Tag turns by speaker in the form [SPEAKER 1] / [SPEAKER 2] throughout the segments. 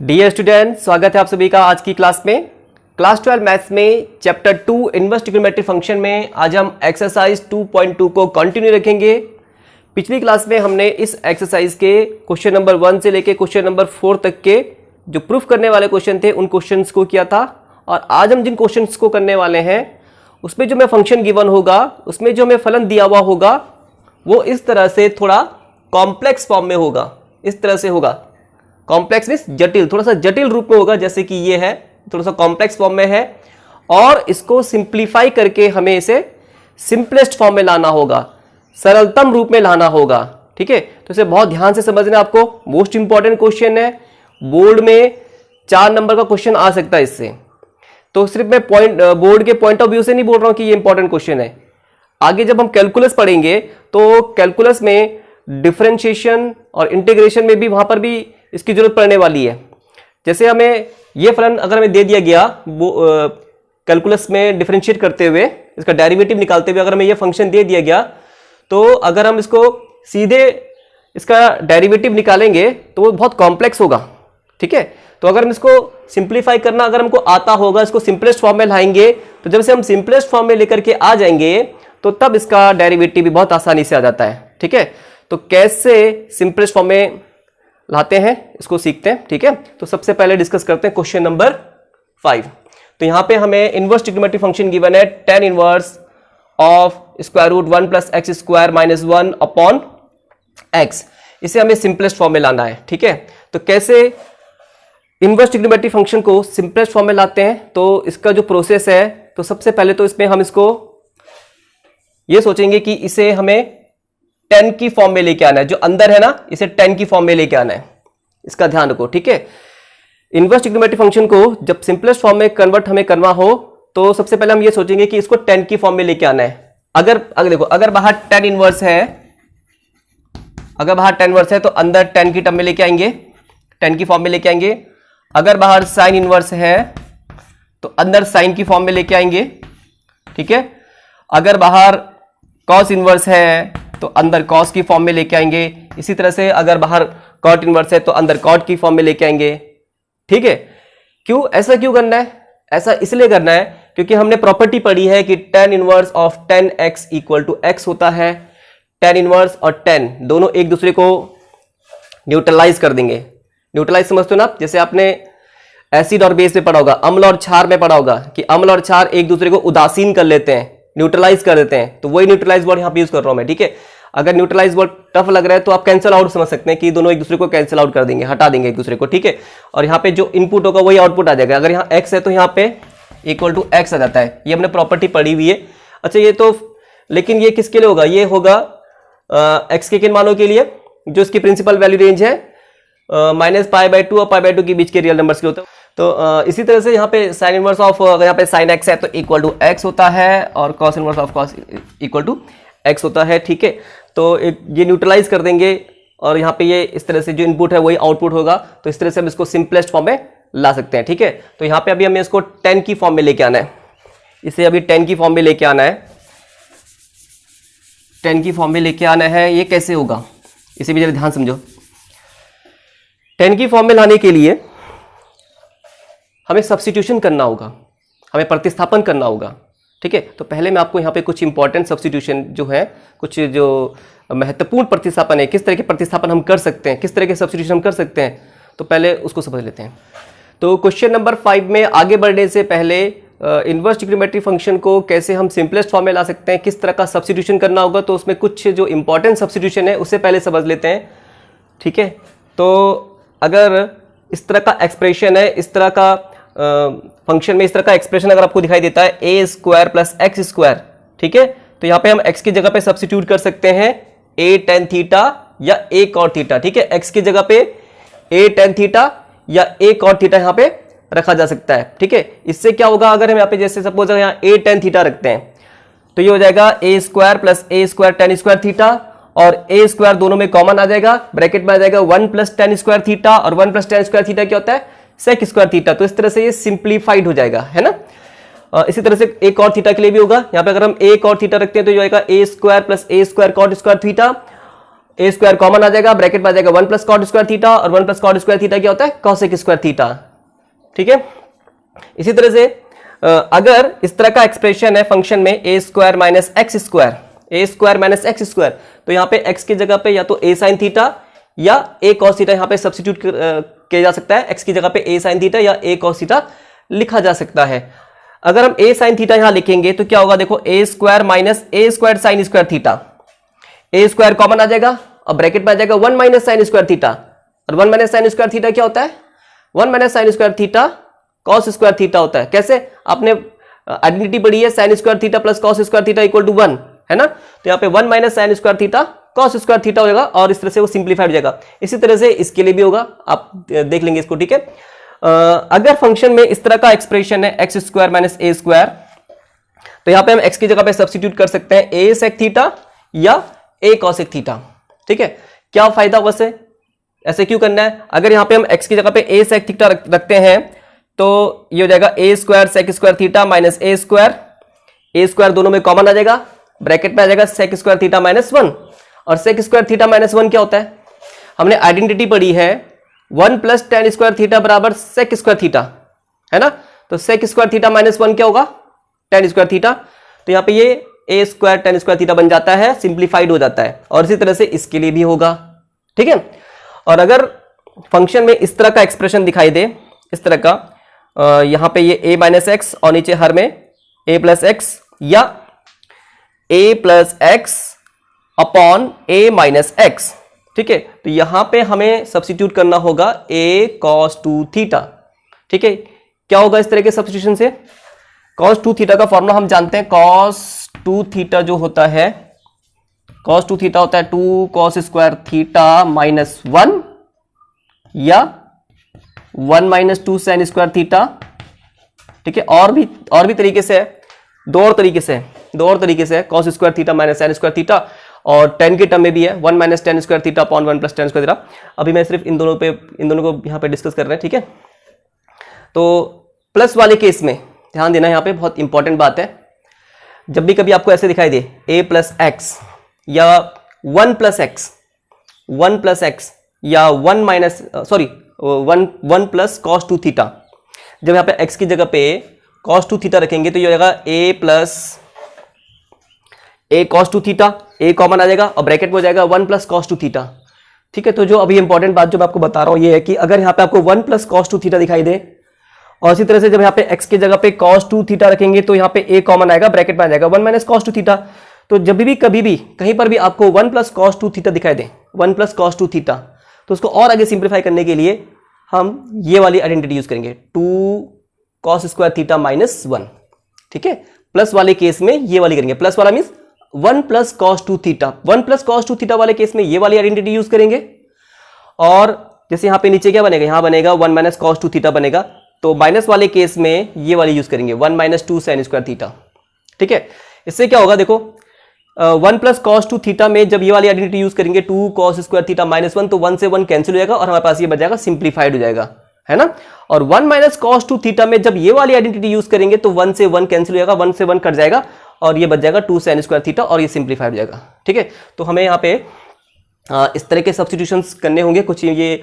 [SPEAKER 1] Dear student, स्वागत है आप सभी का आज की क्लास में। क्लास 12 मैथ्स में चैप्टर 2 इनवर्स ट्रिग्नोमेट्री फंक्शन में आज हम एक्सरसाइज 2.2 को कंटिन्यू रखेंगे। पिछली क्लास में हमने इस एक्सरसाइज के क्वेश्चन नंबर 1 से लेके क्वेश्चन नंबर 4 तक के जो प्रूफ करने वाले क्वेश्चन थे उन क्वेश्चंस को किया था, और आज हम जिन क्वेश्चंस को करने वाले हैं उसमें जो हमें फंक्शन गिवन होगा, उसमें जो हमें फलन दिया हुआ होगा वो इस तरह से थोड़ा कॉम्प्लेक्स फॉर्म में होगा। इस तरह से होगा, कॉम्प्लेक्स मींस जटिल, थोड़ा सा जटिल रूप में होगा। जैसे कि ये है, थोड़ा सा कॉम्प्लेक्स फॉर्म में है और इसको सिंप्लीफाई करके हमें इसे सिंपलेस्ट फॉर्म में लाना होगा, सरलतम रूप में लाना होगा। ठीक है, तो इसे बहुत ध्यान से समझना आपको। मोस्ट इंपॉर्टेंट क्वेश्चन है, बोर्ड में 4 नंबर का क्वेश्चन आ सकता है इससे। तो सिर्फ मैं बोर्ड के पॉइंट ऑफ व्यू से नहीं बोल रहा हूं कि ये इंपॉर्टेंट क्वेश्चन है। आगे जब हम कैलकुलस पढ़ेंगे तो कैलकुलस में डिफरेंशिएशन और इंटीग्रेशन में भी वहां पर भी इसकी जरूरत पड़ने वाली है। जैसे हमें ये फलन अगर हमें दे दिया गया कैलकुलस में डिफरेंशिएट करते हुए, इसका डेरिवेटिव निकालते हुए अगर हमें ये फंक्शन दे दिया गया, तो अगर हम इसको सीधे इसका डेरिवेटिव निकालेंगे तो वो बहुत कॉम्प्लेक्स होगा। ठीक है, तो अगर हम इसको सिंप्लीफाई करना अगर हमको आता होगा, इसको सिंपलेस्ट फॉर्म में लाएंगे, तो जब से हम सिंपलेस्ट फॉर्म में लेकर के आ जाएंगे तो तब इसका डेरिवेटिव भी बहुत आसानी से आ जाता है। ठीक है, तो कैसे सिंपलेस्ट फॉर्म में लाते हैं इसको सीखते हैं। ठीक है, तो सबसे पहले डिस्कस करते हैं क्वेश्चन नंबर 5। तो यहां पे हमें इनवर्स ट्रिग्नोमेट्री फंक्शन गिवन है tan inverse of square root 1 plus x square minus 1 upon x. इसे हमें सिंपलेस्ट फॉर्म में लाना है। ठीक है, तो कैसे इनवर्स ट्रिग्नोमेट्री फंक्शन को सिंपलेस्ट फॉर्म में लाते हैं, तो इसका जो प्रोसेस है, तो सबसे पहले तो इसमें हम इसको ये सोचेंगे कि इसे हमें 10 की फॉर्म में लेके आना है। जो अंदर है ना, इसे 10 की फॉर्म में लेके आना है, इसका ध्यान रखो। ठीक है, इनवर्स ट्रिग्नोमेट्री फंक्शन को जब सिंपलेस्ट फॉर्म में कन्वर्ट हमें करना हो तो सबसे पहले हम ये सोचेंगे कि इसको 10 की फॉर्म में लेके आना है। अगर देखो, अगर बाहर 10 इनवर्स है, अगर बाहर 10 इनवर्स है तो अंदर 10 की टर्म में लेके आएंगे, 10 की फॉर्म में लेके आएंगे। अगर बाहर साइन इनवर्स है तो अंदर साइन की फॉर्म में लेके आएंगे। ठीक है, अगर बाहर कॉस इनवर्स है तो अंदर कॉस की फॉर्म में लेके आएंगे। इसी तरह से अगर बाहर कॉट इनवर्स है तो अंदर कॉट की फॉर्म में लेके आएंगे। ठीक है, क्यों ऐसा क्यों करना है? ऐसा इसलिए करना है क्योंकि हमने प्रॉपर्टी पढ़ी है कि tan inverse of 10x equal to x होता है। tan इनवर्स और 10 दोनों एक दूसरे को न्यूट्रलाइज कर देंगे। न्यूट्रलाइज समझते हो ना आप? जैसे आपने एसिड और बेस में पढ़ा होगा, अम्ल और क्षार में पढ़ा होगा कि अम्ल और क्षार एक दूसरे को उदासीन कर लेते हैं, न्यूट्रलाइज कर देते हैं। तो वही न्यूट्रलाइज वर्ड यहां पे यूज कर रहा हूं मैं। ठीक है, अगर न्यूट्रलाइज वर्ड टफ लग रहा है तो आप कैंसिल आउट समझ सकते हैं कि दोनों एक दूसरे को कैंसिल आउट कर देंगे, हटा देंगे एक दूसरे को। ठीक है, और यहाँ पे जो इनपुट होगा वही आउटपुट आ जाएगा। अगर यहाँ x है तो यहाँ पे इक्वल टू x आ जाता है। ये हमने प्रॉपर्टी पढ़ी हुई है। अच्छा, ये तो लेकिन ये किसके लिए होगा? ये होगा x के किन मानों के लिए? जो इसकी प्रिंसिपल वैल्यू रेंज है -π/2 और π/2 के बीच के रियल नंबर्स के होते हैं। तो इसी तरह से यहाँ पे साइन इनवर्स ऑफ, अगर यहाँ पे साइन x है तो इक्वल टू x होता है, और cos inverse of cos equal to x होता है। ठीक है, तो ये न्यूट्रलाइज कर देंगे और यहाँ पे ये इस तरह से जो इनपुट है वही आउटपुट होगा। तो इस तरह से हम इसको सिंपलेस्ट फॉर्म में ला सकते हैं। ठीक है, तो यहाँ पे अभी हमें इसको 10 की फॉर्म में लेके आना है। इसे अभी 10 की फॉर्म में लेके आना है, 10 की फॉर्म में लेके आना है। ये कैसे होगा, इसे भी जरा ध्यान समझो। 10 की फॉर्म में लाने के लिए हमें सब्स्टिट्यूशन करना होगा, हमें प्रतिस्थापन करना होगा। ठीक है, तो पहले मैं आपको यहाँ पे कुछ इंपॉर्टेंट सब्स्टिट्यूशन जो है, कुछ जो महत्वपूर्ण प्रतिस्थापन है, किस तरह के प्रतिस्थापन हम कर सकते हैं, किस तरह के सब्स्टिट्यूशन हम कर सकते हैं, तो पहले उसको समझ लेते हैं। तो क्वेश्चन नंबर 5 में आगे बढ़ने से पहले इनवर्स ट्रिग्नोमेट्री फंक्शन को कैसे हम सिंपलेस्ट फॉर्म में ला सकते हैं, किस तरह का सब्स्टिट्यूशन करना होगा, तो उसमें कुछ जो इंपॉर्टेंट सब्स्टिट्यूशन है उससे पहले समझ लेते हैं। ठीक है, तो अगर इस तरह का एक्सप्रेशन है, इस तरह का फंक्शन में इस तरह का एक्सप्रेशन अगर आपको दिखाई देता है a square plus x square, ठीक है, तो यहाँ पे हम x की जगह पे सब्स्टिट्यूट कर सकते हैं a tan थीटा या a cot थीटा। ठीक है, x की जगह पे a tan थीटा या a cot थीटा यहाँ पे रखा जा सकता है। ठीक है, इससे क्या होगा, अगर हम यहाँ पे जैसे सपोज यहाँ a tan थीटा रखते हैं तो ये हो जाएगा a square plus a square tan square theta, और a स्क्वायर दोनों में कॉमन आ जाएगा, ब्रैकेट में आ जाएगा 1 प्लस tan स्क्वायर थीटा, और 1 प्लस tan स्क्वायर थीटा क्या होता है? sec square theta. तो इस तरह से ये सिंप्लीफाइड हो जाएगा, है ना। इसी तरह से a cot थीटा के लिए भी होगा। यहाँ पे अगर हम a cot थीटा रखते हैं तो ये आएगा a square plus a square cot square theta, a square common आ जाएगा, ब्रैकेट में आ जाएगा 1 प्लस कॉट स्क्वायर थीटा, और 1 प्लस कॉट स्क्वायर थीटा क्या होता है, कॉसेक स्क्वायर थीटा। ठीक है, इसी तरह से अगर इस तरह का एक्सप्रेशन है फंक्शन में ए स्क्वायर माइनस एक्स स्क्वायर, ए स्क्वायर माइनस एक्स स्क्वायर, तो यहां पे एक्स की जगह पे या तो ए साइन थीटा या ए कॉस थीटा यहां पे सब्स्टिट्यूट किया जा सकता है। एक्स की जगह पे ए साइन थीटा या ए कॉस थीटा लिखा जा सकता है। अगर हम ए साइन थीटा यहां लिखेंगे तो क्या होगा, देखो ए square minus a square sine square theta, a square common आ जाएगा और ब्रैकेट में आ जाएगा 1 माइनस साइन स्क्वायर थीटा, और 1 माइनस साइन स्क्वायर थीटा क्या होता है, 1 minus sine square theta cos square theta होता है। कैसे, आपने आइडेंटिटी पढ़ी है, sine square theta plus cos square theta equal to 1, है ना। तो यहाँ पे 1 minus sine square theta cos square theta होगा और इस तरह से वो सिंप्लीफाइड हो जाएगा। इसी तरह से इसके लिए भी होगा, आप देख लेंगे इसको। ठीक है, अगर फंक्शन में इस तरह का एक्सप्रेशन है x square minus a square, तो यहां पे हम एक्स की जगह पे सब्स्टिट्यूट कर सकते हैं ए सेक थीटा या ए कॉसेक थीटा। ठीक है, क्या फायदा होगा से, ऐसे क्यों करना है, अगर यहां पे हम एक्स की जगह पे ए सेक थीटा रखते हैं तो ये हो जाएगा a square sec square theta minus a square दोनों में कॉमन आ जाएगा, ब्रैकेट में आ जाएगा सेक स्क्वायर थीटा माइनस 1, और सेक स्क्वायर थीटा माइनस 1 क्या होता है, हमने आइडेंटिटी पढ़ी है 1 प्लस टेन स्क्वायर थीटा बराबर सेक स्क्वायर थीटा, है ना। तो सेक स्क्वायर थीटा माइनस 1 क्या होगा, टेन स्क्वायर थीटा। तो यहां पे ये ए स्क्वायर टेन स्क्वायर थीटा बन जाता है, सिंप्लीफाइड हो जाता है, और इसी तरह से इसके लिए भी होगा। ठीक है, और अगर फंक्शन में इस तरह का एक्सप्रेशन दिखाई दे, इस तरह का यहां पे ये ए माइनस एक्स और नीचे हर में ए प्लस एक्स या ए प्लस एक्स अपॉन ए माइनस एक्स। ठीक है, तो यहां पे हमें सब्स्टिट्यूट करना होगा ए कॉस 2 थीटा। ठीक है, क्या होगा इस तरह के सब्स्टिट्यूशन से, कॉस 2 थीटा का फॉर्मूला हम जानते हैं, कॉस 2 थीटा जो होता है, कॉस 2 थीटा होता है 2 कॉस स्क्वायर थीटा माइनस 1 या 1 माइनस 2 साइन स्क्वायर थीटा। ठीक है, और भी तरीके से है, दो और तरीके से है, cos square theta minus sine square theta, और 10 के टर्म में भी है 1 minus ten square theta upon 1 plus tan square theta. अभी मैं सिर्फ इन दोनों को यहाँ पे डिस्कस कर रहे हैं। ठीक है, तो प्लस वाले केस में ध्यान देना, यहाँ पे बहुत इंपॉर्टेंट बात है, जब भी कभी आपको ऐसे दिखाई दे a प्लस एक्स या 1 प्लस एक्स या 1 minus sorry 1 plus cos 2 theta, जब यहाँ पे x की जगह पे कॉस 2 थीटा रखेंगे तो ये हो जाएगा a plus a cos 2 theta, a common आ जाएगा और ब्रैकेट में हो जाएगा 1 प्लस कॉस 2 थीटा। ठीक है, तो जो अभी इंपॉर्टेंट बात जो मैं आपको बता रहा हूं ये है कि अगर यहाँ पे आपको 1 प्लस कॉस 2 थीटा दिखाई दे, और इसी तरह से जब यहाँ पे x की जगह पे cos 2 थीटा रखेंगे तो यहाँ पे a कॉमन आएगा, ब्रैकेट में आ जाएगा 1 माइनस cos 2 थीटा। तो जब भी कभी भी कहीं पर भी आपको 1 प्लस cos 2 थीटा दिखाई दे, 1 प्लस cos 2 थीटा, तो उसको और आगे सिंप्लीफाई करने के लिए हम ये वाली आइडेंटिटी यूज करेंगे 2 cos स्क्वायर थीटा माइनस 1। ठीक है, प्लस वाले केस में ये वाली करेंगे, प्लस वाला means 1 plus cos 2 theta, 1 plus cos 2 theta वाले केस में ये वाली आइडेंटिटी यूज करेंगे। और जैसे यहाँ पे नीचे क्या बनेगा, यहाँ बनेगा 1 माइनस cos 2 थीटा बनेगा, तो माइनस वाले केस में ये वाली यूज करेंगे 1 माइनस 2 साइन स्क्वायर थीटा। ठीक है, इससे क्या होगा, देखो 1 प्लस cos 2 थीटा में जब ये वाली आइडेंटिटी यूज करेंगे 2 cos स्क्वायर थीटा माइनस 1, तो 1 से 1 कैंसिल हो जाएगा और हमारे पास ये बच जाएगा, सिंप्लीफाइड हो जाएगा, है ना। और 1 माइनस cos 2 थीटा में जब ये वाली आइडेंटिटी यूज करेंगे तो 1 से 1 कैंसिल हो जाएगा, 1 से 1 कट जाएगा और ये बच जाएगा 2 साइन स्क्वायर थीटा और ये सिंप्लीफाइड हो जाएगा। ठीक है, तो हमें यहाँ पे इस तरह के सब्स्टिट्यूशंस करने होंगे, कुछ ये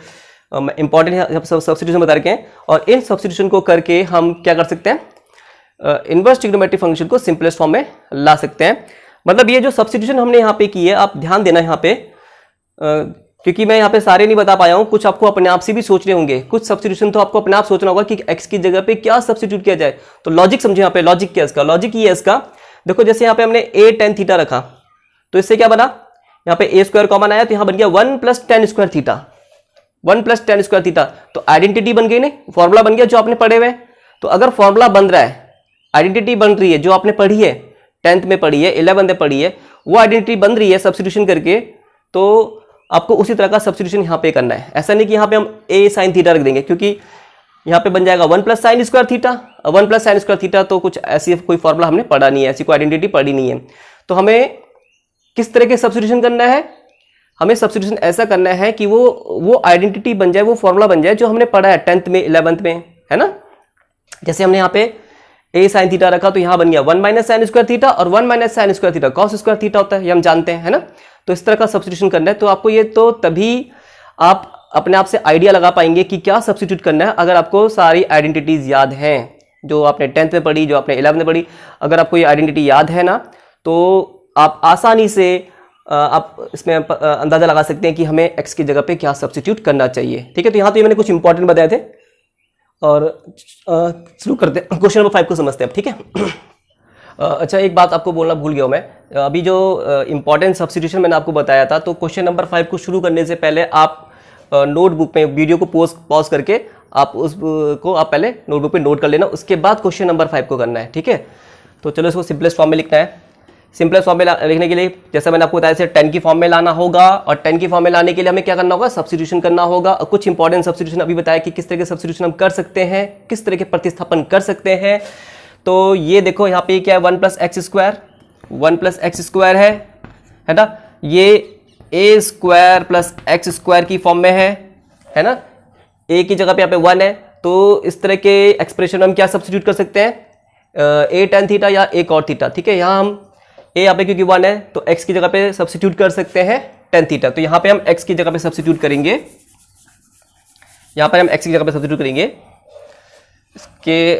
[SPEAKER 1] इंपॉर्टेंट सब्स्टिट्यूशन बता रखे हैं, और इन सब्स्टिट्यूशन को करके हम क्या कर सकते हैं, इनवर्स ट्रिग्नोमेट्रिक फंक्शन को सिंपलेस्ट फॉर्म में ला सकते हैं। मतलब ये जो सब्स्टिट्यूशन हमने यहाँ पे की है, आप ध्यान देना यहाँ पे, क्योंकि मैं यहाँ पे सारे नहीं बता पाया हूँ, कुछ आपको अपने आप से भी सोचने होंगे, कुछ सब्स्टिट्यूशन तो आपको अपने आप सोचना होगा कि x की जगह पे क्या सब्स्टिट्यूट किया जाए। तो लॉजिक समझे, यहाँ पे लॉजिक क्या है इसका, लॉजिक ये है इसका, देखो जैसे यहाँ पे हमने a tan थीटा रखा, तो इससे क्या बना, यहाँ पे a स्क्वायर कॉमन आया तो यहाँ बन गया 1 plus tan square theta, 1 plus tan square theta, तो आइडेंटिटी बन गई, नहीं फॉर्मूला बन गया जो आपने पढ़े हुए। तो अगर फॉर्मूला बन रहा है, आइडेंटिटी बन रही है जो आपने पढ़ी है, 10th में पढ़ी है, 11th में पढ़ी है, वो आइडेंटिटी बन रही है सब्स्टिट्यूशन करके, तो आपको उसी तरह का सब्स्टिट्यूशन यहाँ पे करना है। ऐसा नहीं कि यहाँ पे हम a साइन थीटा रख देंगे, क्योंकि यहाँ पे बन जाएगा 1 plus sign square theta, 1 plus sign square theta, तो कुछ ऐसी कोई फॉर्मूला हमने पढ़ा नहीं है, ऐसी कोई आइडेंटिटी पढ़ी नहीं है। तो हमें किस तरह के सब्स्टिट्यूशन करना है, हमें सब्स्टिट्यूशन ऐसा करना है कि वो आइडेंटिटी बन जाए, वो फॉर्मूला बन जाए जो हमने पढ़ा है 10th में, 11th में, है ना। जैसे हमने यहाँ पे ए साइन थीटा रखा तो यहाँ बन गया 1 माइनस साइन स्क्वायर थीटा, और 1 minus sine square theta cos square theta होता है, ये हम जानते हैं, है ना। तो इस तरह का सब्स्टिट्यूशन करना है। तो आपको ये तो तभी आप अपने आप से आइडिया लगा पाएंगे कि क्या सब्स्टिट्यूट करना है, अगर आपको सारी आइडेंटिटीज याद हैं जो आपने 10th में पढ़ी, जो आपने 11th में पढ़ी। अगर आपको ये आइडेंटिटी याद है ना, तो आप आसानी से आप इसमें अंदाजा लगा सकते हैं कि हमें x की जगह पे क्या सब्स्टिट्यूट करना चाहिए। ठीक है, तो यहाँ तो ये मैंने कुछ इंपॉर्टेंट बताए थे, और शुरू करते हैं, क्वेश्चन नंबर 5 को समझते हैं अब। ठीक है। अच्छा, एक बात आपको बोलना भूल गया मैं, अभी जो इंपॉर्टेंट सब्स्टिट्यूशन मैंने आपको बताया था, तो क्वेश्चन नंबर 5 को शुरू करने से पहले आप नोटबुक में वीडियो को पॉज करके आप उसको आप पहले नोटबुक पे नोट कर लेना, उसके बाद क्वेश्चन नंबर 5 को करना है। ठीक है, तो चलो इसको सिंपलेस्ट फॉर्म में लिखना है। सिंपलेस्ट फॉर्म में लिखने के लिए जैसा मैंने आपको बताया, जैसे 10 की फॉर्म में लाना होगा, और 10 की फॉर्म में लाने के लिए हमें क्या करना होगा, सब्स्टिट्यूशन करना होगा। और कुछ इंपॉर्टेंट सब्स्टिट्यूशन अभी बताया कि किस तरह के सब्स्टिट्यूशन हम कर सकते हैं, किस तरह के प्रतिस्थापन कर सकते हैं। तो ये देखो यहाँ पे क्या है, 1 plus x square, 1 plus x square है ना, ये ए स्क्वायर प्लस एक्स स्क्वायर की फॉर्म में है ना, ए की जगह पे यहाँ पे 1 है। तो इस तरह के एक्सप्रेशन हम क्या सब्स्टिट्यूट कर सकते हैं, ए टेन थीटा या ए कॉट थीटा। ठीक है, यहाँ हम ए यहाँ पे क्योंकि 1 है तो x की जगह पे सब्स्टिट्यूट कर सकते हैं टेन थीटा। तो यहाँ पे हम x की जगह पे सब्स्टिट्यूट करेंगे, यहाँ पर हम x की जगह पे सब्स्टिट्यूट करेंगे। इसके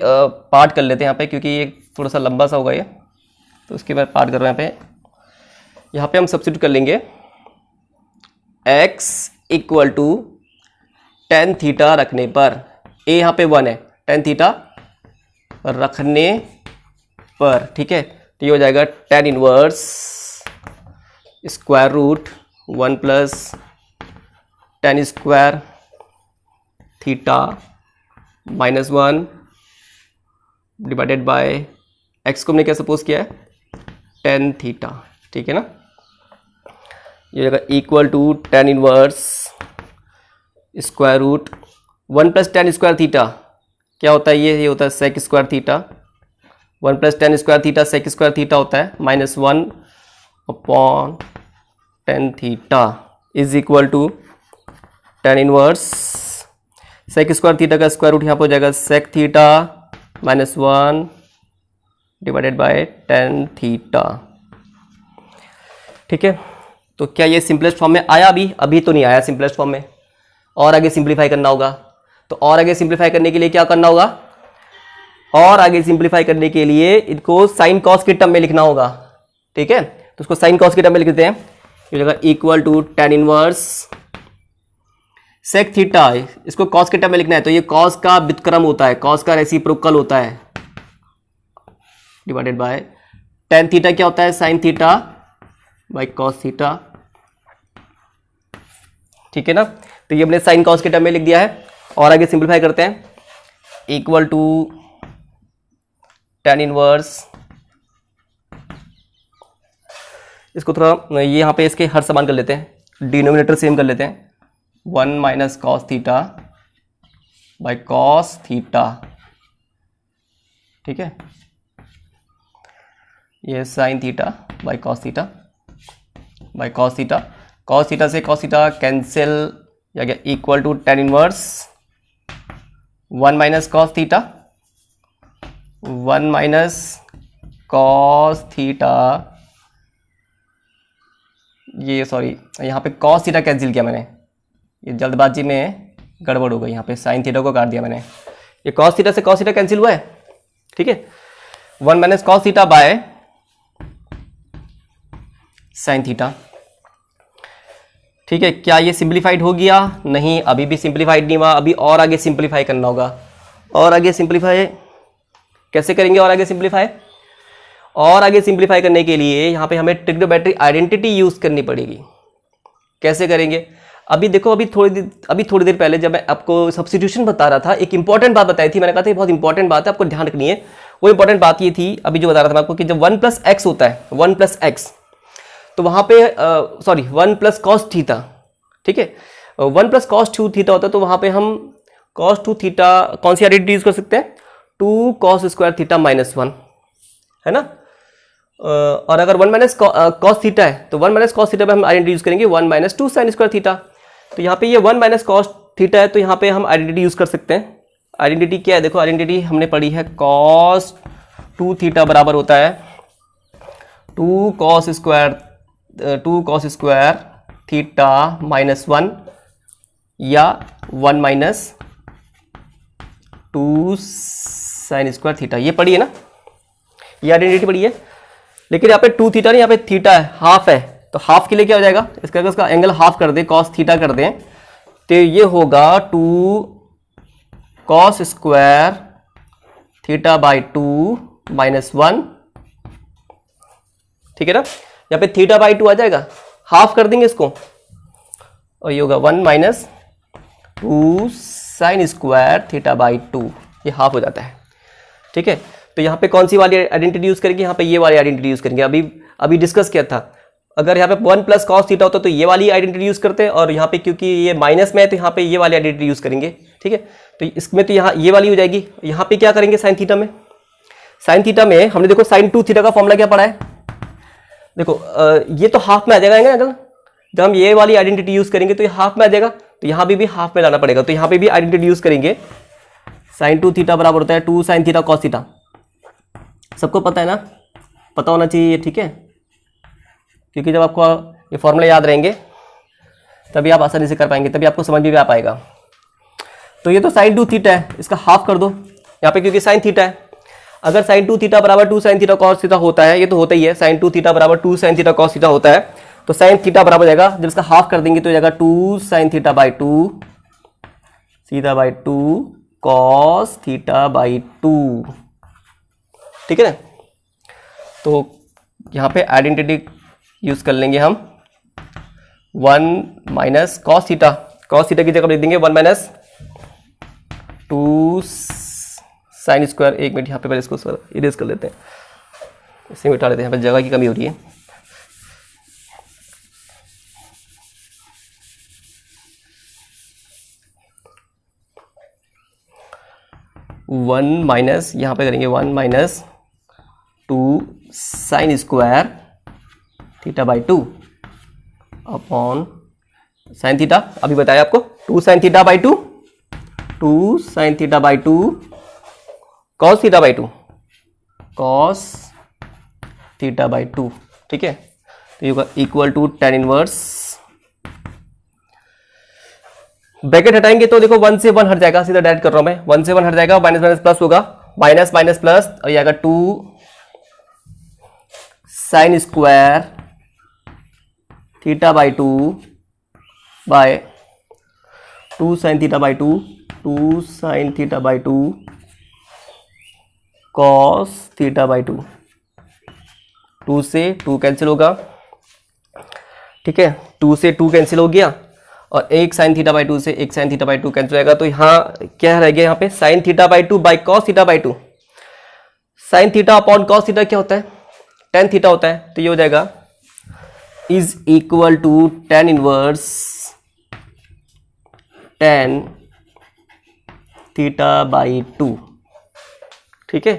[SPEAKER 1] पार्ट कर लेते हैं यहाँ पे, क्योंकि ये थोड़ा सा लंबा सा होगा ये, तो उसके बाद पार्ट कर रहे हैं यहाँ पे हम सब्स्टिट्यूट कर लेंगे x equal to tan theta रखने पर, a यहाँ पे 1 है, टेन थीटा रखने पर। ठीक है, तो ये हो जाएगा tan inverse square root 1 plus tan square theta minus 1 divided by x को हमने क्या सपोज किया है, टेन थीटा। ठीक है ना, ये हो जाएगा equal to tan inverse square root 1 plus tan square theta क्या होता है, ये होता है sec square theta. 1 plus tan square theta sec square theta होता है, minus 1 upon tan theta is equal to tan inverse sec square theta का square root यहाँ पर हो जाएगा sec theta minus 1 divided by tan theta. ठीक है, तो क्या ये सिंपलेस्ट फॉर्म में आया? अभी तो नहीं आया सिंपलेस्ट फॉर्म में, और आगे सिंप्लीफाई करना होगा। तो और आगे सिंप्लीफाई करने के लिए क्या करना होगा, और आगे सिंप्लीफाई करने के लिए इनको साइन कॉस के टर्म में लिखना होगा। ठीक है, तो उसको साइन कॉस के टर्म में लिख देते हैं। ये जगह equal to tan inverse sec theta, इसको कॉस के टर्म में लिखना है, तो ये कॉस का व्युत्क्रम होता है, कॉस का रेसिप्रोकल होता है, डिवाइडेड बाय टेन थीटा क्या होता है, sign theta by cos theta. ठीक है ना, तो ये हमने साइन कॉस के टर्म में लिख दिया है। और आगे सिंप्लीफाई करते हैं, इक्वल टू टेन इनवर्स, इसको थोड़ा ये यहाँ पे इसके हर समान कर लेते हैं, डिनोमिनेटर सेम कर लेते हैं, 1 minus cos theta by cos theta. ठीक है, ये sine theta by cos theta by cos theta. Cos theta से कॉस थीटा कैंसिल, या गया equal to tan inverse 1 minus cos theta, 1 minus cos theta, ये सॉरी यहाँ पे कॉस थीटा कैंसिल किया मैंने, ये जल्दबाजी में गड़बड़ हो गई, यहाँ पे साइन थीटा को काट दिया मैंने। ये कॉस थीटा से कॉस थीटा कैंसिल हुआ है। ठीक है, 1 minus cos theta by sine theta. ठीक है, क्या ये सिंप्लीफाइड हो गया? नहीं, अभी भी सिंप्लीफाइड नहीं हुआ, अभी और आगे सिंप्लीफाई करना होगा। और आगे सिंप्लीफाई कैसे करेंगे? और आगे सिंप्लीफाई, और आगे सिंप्लीफाई करने के लिए यहाँ पे हमें ट्रिग्नोमेट्रिक आइडेंटिटी यूज करनी पड़ेगी। कैसे करेंगे? अभी देखो, अभी थोड़ी देर पहले जब मैं आपको सब्स्टिट्यूशन बता रहा था, एक इंपॉर्टेंट बात बताई थी, मैंने कहा था बहुत इंपॉर्टेंट बात है, आपको ध्यान रखनी है। वो इंपॉर्टेंट बात ये थी, अभी जो बता रहा था मैं आपको, कि जब 1 प्लस एक्स होता है, 1 प्लस एक्स, तो वहां पे 1 प्लस कॉस थीटा। ठीक है, 1 प्लस कॉस 2 थीटा होता है, तो वहां पे हम कॉस 2 थीटा कौन सी आइडेंटिटी यूज कर सकते हैं? 2 कॉस स्क्वायर थीटा माइनस 1, है ना। और अगर 1 माइनस कॉस थीटा है, तो 1 माइनस कॉस थीटा पे हम आइडेंटिटी यूज करेंगे 1 माइनस 2 साइन स्क्वायर थीटा। तो यहाँ पे ये 1 माइनस कॉस थीटा है, तो यहाँ पे हम आइडेंटिटी यूज कर सकते हैं। आइडेंटिटी क्या है? देखो, आइडेंटिटी हमने पढ़ी है, कॉस टू थीटा बराबर होता है 2 cos स्क्वायर थीटा -1 या 1 माइनस 2 साइन स्क्वायर थीटा। ये पढ़ी है ना, ये आइडेंटिटी पढ़ी है। लेकिन यहाँ पे 2 थीटा नहीं, यहाँ पे थीटा है, हाफ है, तो हाफ के लिए क्या हो जाएगा, इसका एंगल हाफ कर दे, cos थीटा कर दें, तो ये होगा 2 cos स्क्वायर थीटा बाई 2 -1, ठीक है ना। यहाँ पे थीटा बाई 2 आ जाएगा, हाफ कर देंगे इसको, और ये होगा 1 minus 2 sine square theta by 2, ये हाफ हो जाता है, ठीक है। तो यहाँ पे कौन सी वाली आइडेंटिटी यूज करेंगे, यहाँ पे ये वाली आइडेंटिटी यूज करेंगे। अभी डिस्कस किया था, अगर यहाँ पे 1 प्लस कॉस थीटा होता तो ये वाली आइडेंटिटी यूज करते हैं, और यहाँ पे क्योंकि ये माइनस में है तो यहाँ पे ये वाली आइडेंटिटी यूज करेंगे, ठीक है। तो इसमें तो यहाँ ये वाली हो जाएगी। यहाँ पे क्या करेंगे साइन थीटा में, साइन थीटा में हमने देखो साइन 2 थीटा का फॉर्मूला क्या पढ़ा है, देखो ये तो हाफ में आ जाएगा एंगल, जब हम ये वाली आइडेंटिटी यूज करेंगे तो ये हाफ में आ जाएगा, तो यहाँ पे भी हाफ में लाना पड़ेगा, तो यहाँ पे भी आइडेंटिटी यूज करेंगे। साइन 2 थीटा बराबर होता है 2 साइन थीटा कॉस थीटा, सबको पता है ना, पता होना चाहिए, ठीक है, क्योंकि जब आपको ये फॉर्मूले याद रहेंगे तभी आप आसानी से कर पाएंगे, तभी आपको समझ में भी आ पाएगा। तो ये तो साइन 2 थीटा है, इसका हाफ कर दो यहाँ पे, क्योंकि साइन थीटा है। अगर साइन 2 थीटा बराबर 2 साइन थीटा कॉस थीटा होता है, ये तो होता ही है, साइन 2 थीटा बराबर 2 साइन थीटा कॉस थीटा होता है, तो साइन थीटा बराबर जाएगा, जब इसका हाफ कर देंगे तो जाएगा 2 sine theta by 2 theta by 2 cos theta by 2, ठीक है ना। तो यहाँ पे आइडेंटिटी यूज कर लेंगे हम, 1 माइनस कॉस थीटा की जगह लिख देंगे 1 माइनस 2 साइन स्क्वायर। एक मिनट यहाँ पे पहले इसको इरेज कर लेते हैं, इसे मिटा लेते हैं, यहाँ पे जगह की कमी हो रही है। वन माइनस यहाँ पे करेंगे 1 minus 2 sine square theta by 2 upon sine theta, अभी बताया आपको 2 sine theta by 2 2 sine theta by 2 cos theta by 2 cos theta by 2, ठीक है। तो ये होगा equal to tan inverse, bracket हटाएंगे तो देखो 1 से 1 हट जाएगा, सीधा डायरेक्ट कर रहा हूं मैं, 1 से 1 हट जाएगा, माइनस माइनस प्लस होगा, माइनस माइनस प्लस, और ये आएगा 2 sine square theta by 2 by 2 sine theta by 2 2 sine theta by 2 cos theta by 2, 2 से 2 कैंसिल होगा, ठीक है, 2 से 2 कैंसिल हो गया, और 1 साइन थीटा बाई 2 से 1 साइन थीटा बाई 2 कैंसिल होगा, तो यहाँ क्या रह गया, यहाँ पे sign theta by 2 by cos theta by 2, sine theta upon cos theta क्या होता है, tan थीटा होता है, तो ये हो जाएगा is equal to tan inverse tan theta by 2, ठीक है,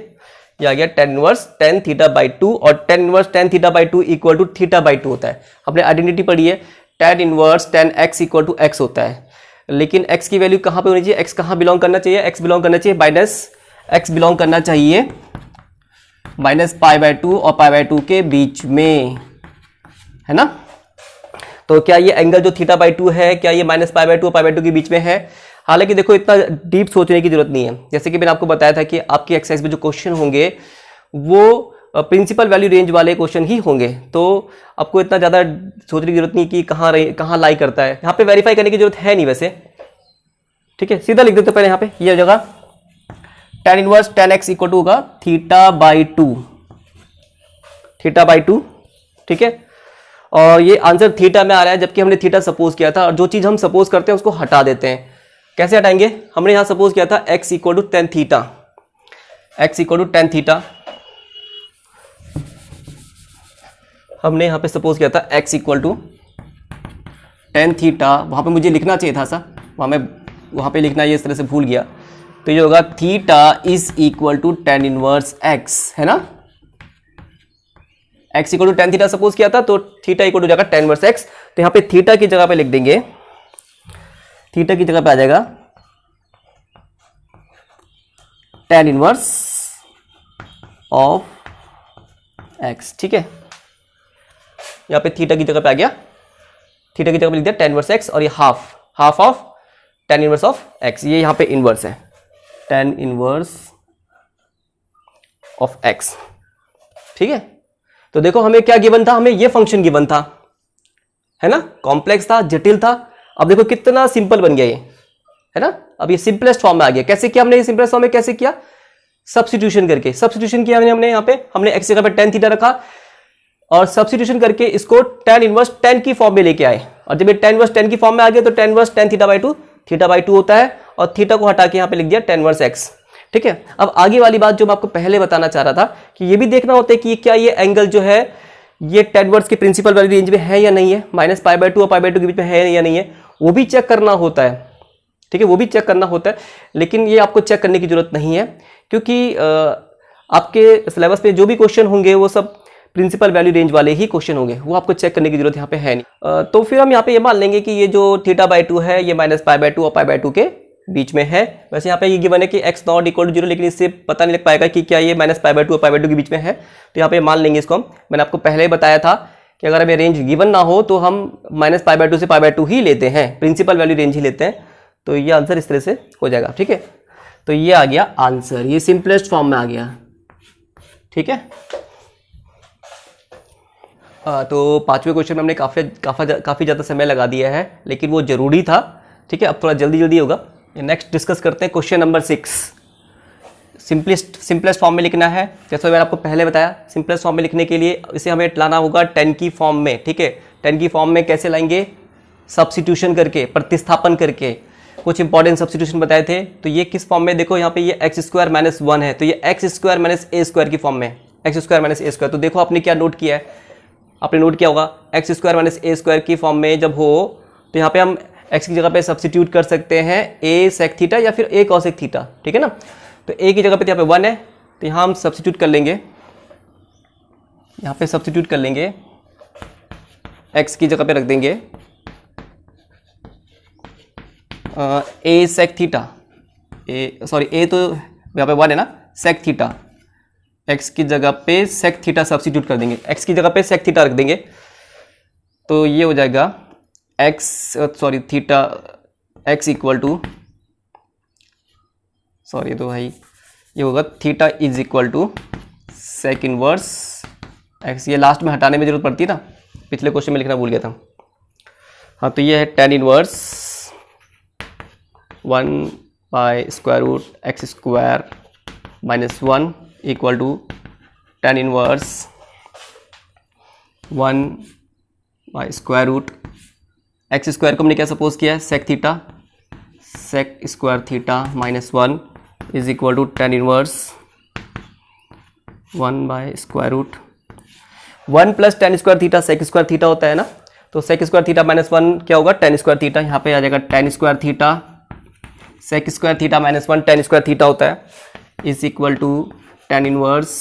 [SPEAKER 1] ये आ गया tan inverse tan theta by 2, और tan inverse tan theta by 2 equal to theta by 2 होता है। हमने आइडेंटिटी पढ़ी है, tan inverse tan x equal to x होता है, लेकिन x की वैल्यू कहाँ पे होनी चाहिए, x कहाँ बिलोंग करना चाहिए, x बिलोंग करना चाहिए माइनस, x बिलोंग करना चाहिए माइनस पाई बाई 2 और पाई बाई 2 के बीच में, है ना। तो क्या ये एंगल जो थीटा बाई 2 है, क्या ये माइनस पाई बाई 2 और पाई बाई 2 के बीच में है। हालांकि देखो इतना डीप सोचने की जरूरत नहीं है, जैसे कि मैंने आपको बताया था कि आपकी एक्सरसाइज में जो क्वेश्चन होंगे वो प्रिंसिपल वैल्यू रेंज वाले क्वेश्चन ही होंगे, तो आपको इतना ज़्यादा सोचने की जरूरत नहीं कि कहाँ लाई करता है, यहाँ पे वेरीफाई करने की जरूरत है नहीं वैसे, ठीक है। सीधा लिख देते पहले यहाँ पे, ये जगह tan inverse tan x equal to होगा थीटा बाई 2, थीटा बाई 2, ठीक है। और ये आंसर थीटा में आ रहा है, जबकि हमने थीटा सपोज किया था, और जो चीज हम सपोज करते हैं उसको हटा देते हैं। कैसे हटाएंगे, हमने यहां सपोज किया था x equal to tan theta, x equal to tan theta, हमने यहां पे सपोज किया था x equal to tan theta, वहां पे मुझे लिखना चाहिए था सा, वहां पे लिखना ये इस तरह से भूल गया, तो ये होगा theta is equal to tan inverse x, है ना। x equal to tan theta suppose किया था, तो थीटा इक्वल टू जाएगा tan इनवर्स x, तो यहाँ पे थीटा की जगह पे लिख देंगे, थीटा की जगह पे आ जाएगा tan इनवर्स ऑफ एक्स। ठीक है, यहाँ पे थीटा की जगह पे आ गया, थीटा की जगह पे लिख दिया tan इनवर्स एक्स, और ये half of tan inverse of x, ये यहाँ पे इनवर्स है tan इनवर्स ऑफ एक्स। ठीक है, तो देखो हमें क्या गिवन था, हमें ये फंक्शन गिवन था, है ना, कॉम्प्लेक्स था, जटिल था। अब देखो कितना सिंपल बन गया ये, है ना। अब ये सिंपलेस्ट फॉर्म में आ गया। कैसे किया हमने, ये सिंपलेस्ट फॉर्म में कैसे किया, सब्स्टिट्यूशन करके। सब्स्टिट्यूशन किया हमने यहाँ पे, हमने एक्स जगह पे tan थीटा रखा और सब्स्टिट्यूशन करके इसको tan इनवर्स tan की फॉर्म में लेके आए, और जब ये tan इनवर्स tan की फॉर्म में आ गया तो tan inverse tan theta by two, theta by two होता है, और थीटा को हटा के यहाँ पे लिख दिया tan इनवर्स एक्स। ठीक है, अब आगे वाली बात जो मैं आपको पहले बताना चाह रहा था कि ये भी देखना होता है कि क्या ये एंगल जो है ये tan इनवर्स के प्रिंसिपल वाली रेंज में है या नहीं है, माइनस पाई बाई टू और पाई बाई टू के बीच में है या नहीं है, वो भी चेक करना होता है। ठीक है, वो भी चेक करना होता है, लेकिन ये आपको चेक करने की जरूरत नहीं है, क्योंकि आपके सिलेबस में जो भी क्वेश्चन होंगे वो सब प्रिंसिपल वैल्यू रेंज वाले ही क्वेश्चन होंगे, वो आपको चेक करने की जरूरत यहाँ पे है नहीं। तो फिर हम यहाँ पे ये मान लेंगे कि ये जो थीटा बाई टू है ये माइनस पाई बाई टू और पाई बाई टू के बीच में है। वैसे यहाँ पे ये गिवन है कि x not equal to zero, लेकिन इससे पता नहीं लग पाएगा कि क्या ये माइनस पाई बाई टू और पाई बाई टू के बीच में है, तो यहाँ पे मान लेंगे इसको हम। मैंने आपको पहले ही बताया था कि अगर हमें रेंज गिवन ना हो तो हम माइनस पाई बाई टू से पाई बाई टू ही लेते हैं, प्रिंसिपल वैल्यू रेंज ही लेते हैं, तो ये आंसर इस तरह से हो जाएगा। ठीक है, तो ये आ गया आंसर, ये सिंपलेस्ट फॉर्म में आ गया। ठीक है, तो पांचवें क्वेश्चन में हमने काफ़ी ज़्यादा समय लगा दिया है, लेकिन वो जरूरी था। ठीक है, अब थोड़ा जल्दी होगा। नेक्स्ट डिस्कस करते हैं क्वेश्चन नंबर 6। सिंपलेस्ट फॉर्म में लिखना है, जैसे मैंने आपको पहले बताया। सिंपलेस्ट फॉर्म में लिखने के लिए इसे हमें लाना होगा tan की फॉर्म में। ठीक है, tan की फॉर्म में कैसे लाएंगे, सब्स्टिट्यूशन करके, प्रतिस्थापन करके। कुछ इंपॉर्टेंट सब्स्टिट्यूशन बताए थे, तो ये किस फॉर्म में, देखो यहाँ पे ये एक्स स्क्वायर माइनस वन है, तो ये x square minus a square की फॉर्म में, x square minus a square. तो देखो आपने क्या नोट किया है, आपने नोट किया होगा x square minus a square की फॉर्म में जब हो तो यहाँ पे हम एक्स की जगह पे सब्स्टिट्यूट कर सकते हैं ए सेक थीटा या फिर ए कॉसेक थीटा। ठीक है ना, तो ए की जगह पे यहाँ पे वन है, तो यहाँ हम सब्स्टिट्यूट कर लेंगे, यहाँ पे सब्स्टिट्यूट कर लेंगे, एक्स की जगह पे रख देंगे ए सेक थीटा, ए तो यहाँ पे वन है ना, सेक थीटा, एक्स की जगह पे सेक थीटा सब्स्टिट्यूट कर देंगे, एक्स की जगह पे सेक थीटा रख देंगे, तो ये हो जाएगा थीटा एक्स इक्वल टू, तो भाई ये होगा theta is equal to sec inverse x. ये लास्ट में हटाने में जरूरत पड़ती है ना, पिछले क्वेश्चन में लिखना भूल गया था। हाँ, तो ये है tan inverse 1 by square root x square minus 1 equal to tan inverse 1 by square root x square को हमने क्या सपोज किया है, sec theta, sec square theta minus 1 is equal to tan inverse 1 by square root 1 plus tan square theta sec square theta होता है ना, तो सेक square theta minus 1 क्या होगा, tan स्क्वायर थीटा। यहाँ पे आ जाएगा tan square theta sec square theta minus 1 tan square theta होता है, is equal to tan inverse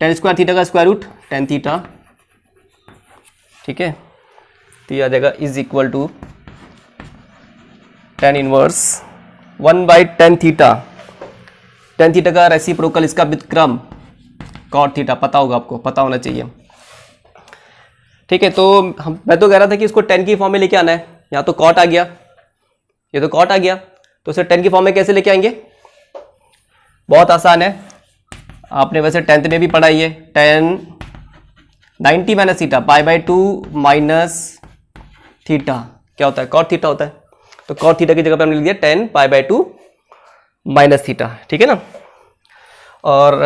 [SPEAKER 1] tan square theta का स्क्वायर रूट tan थीटा। ठीक है, तो ये आ जाएगा is equal to tan inverse 1 by tan theta, tan theta का रेसिप्रोकल इसका व्युत्क्रम cot थीटा, पता होगा आपको, पता होना चाहिए। ठीक है, तो मैं तो कह रहा था कि इसको tan की फॉर्म में लेके आना है, यहाँ तो cot आ गया, ये तो cot आ गया, तो इसे tan की फॉर्म में कैसे लेके आएंगे, बहुत आसान है, आपने वैसे 10th में भी पढ़ा ही है, tan 90 minus theta pi by two minus theta क्या होता है, cot थीटा होता है, तो cot थीटा की जगह पे हमने लिख दिया tan pi by two minus theta. ठीक है ना, और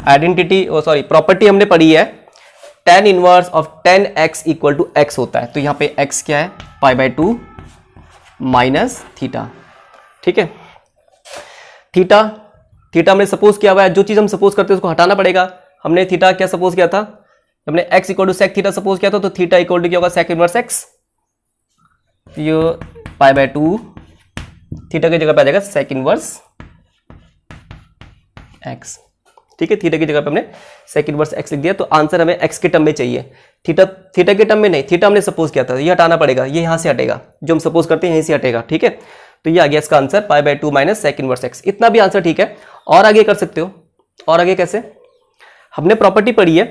[SPEAKER 1] आइडेंटिटी प्रॉपर्टी हमने पढ़ी है tan inverse of tan x equal to x होता है, तो यहाँ पे x क्या है, pi by two minus theta. ठीक है, थीटा हमने सपोज किया हुआ है, जो चीज हम सपोज करते हैं उसको हटाना पड़ेगा। हमने थीटा क्या सपोज किया था, हमने x equal to sec theta suppose किया था, तो थीटा इक्वल टू क्या होगा, सेक इनवर्स x, ये पाई बाय टू थीटा की जगह पे आ जाएगा सेक इनवर्स x। ठीक है, थीटा की जगह पे हमने सेक इनवर्स x लिख दिया, तो आंसर हमें x के टर्म में चाहिए, थीटा के टर्म में नहीं, थीटा हमने सपोज किया था, ये हटाना पड़ेगा, ये यहां से हटेगा, जो हम सपोज करते हैं यहीं से हटेगा। ठीक है, तो ये आ गया इसका answer pi by two minus sec inverse x। इतना भी आंसर ठीक है, और आगे कर सकते हो, और आगे कैसे, हमने प्रॉपर्टी पढ़ी है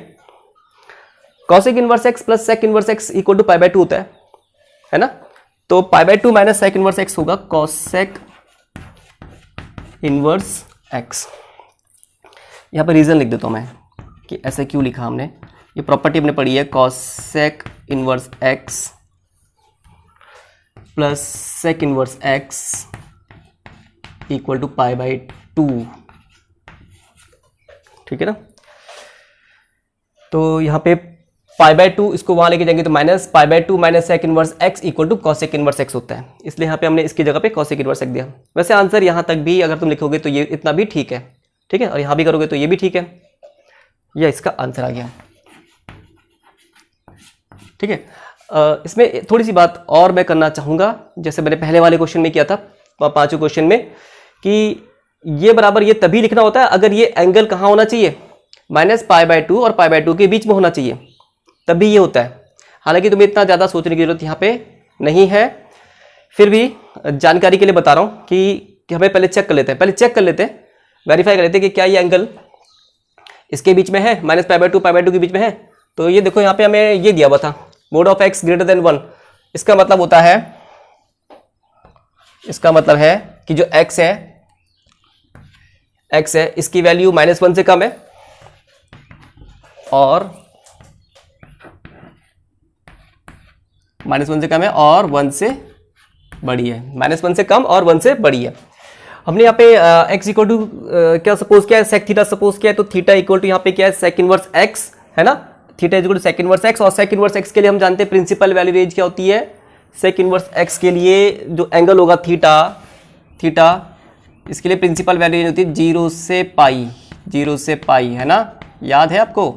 [SPEAKER 1] cosec inverse x plus sec inverse x equal to pi by 2 होता है ना। तो pi by 2 minus sec inverse x होगा कॉसेक इनवर्स एक्स। यहां पर रीजन लिख देता हूं मैं कि ऐसा क्यों लिखा हमने। ये प्रॉपर्टी हमने पढ़ी है cosec inverse x plus sec inverse x equal to pi by 2, ठीक है ना। तो यहां पे पाई बाय 2 इसको वहां लेके जाएंगे तो minus pi by 2 minus sec inverse x equal to cosec inverse x होता है, इसलिए यहां पे हमने इसकी जगह पे कॉसेक इनवर्स एक्स दिया। वैसे आंसर यहां तक भी अगर तुम लिखोगे तो ये इतना भी ठीक है, ठीक है, और यहां भी करोगे तो ये भी ठीक है, यह इसका आंसर आ गया, ठीक है। इसमें थोड़ी सी बात और मैं करना चाहूंगा, जैसे मैंने पहले वाले क्वेश्चन में किया था, पांचों क्वेश्चन में, कि ये बराबर ये तभी लिखना होता है अगर ये एंगल कहाँ होना चाहिए, माइनस पाई बाय 2 और पाई बाय 2 के बीच में होना चाहिए, तभी ये होता है। हालांकि तुम्हें इतना ज़्यादा सोचने की जरूरत यहाँ पे नहीं है, फिर भी जानकारी के लिए बता रहा हूँ कि हमें पहले चेक कर लेते हैं, वेरीफाई कर लेते हैं कि क्या ये एंगल इसके बीच में है, माइनस पाई बाय 2 के बीच में है। तो ये देखो यहाँ पे हमें ये दिया हुआ था mode of x greater than 1, इसका मतलब होता है, इसका मतलब है कि जो x है इसकी वैल्यू -1 से कम है और -1 से कम है और 1 से बड़ी है, -1 से कम और 1 से बड़ी है। हमने यहाँ पे x इक्वल टू क्या सपोज किया है, सेक थीटा सपोज किया है, तो थीटा इक्वल टू यहाँ पे क्या है, सेक इनवर्स x है ना, theta equal to sec inverse x, और सेक इनवर्स x के लिए हम जानते हैं प्रिंसिपल वैल्यू रेंज क्या होती है, सेक इनवर्स x के लिए जो एंगल होगा थीटा इसके लिए प्रिंसिपल वैल्यू रेंज होती है 0 से पाई, है ना, याद है आपको।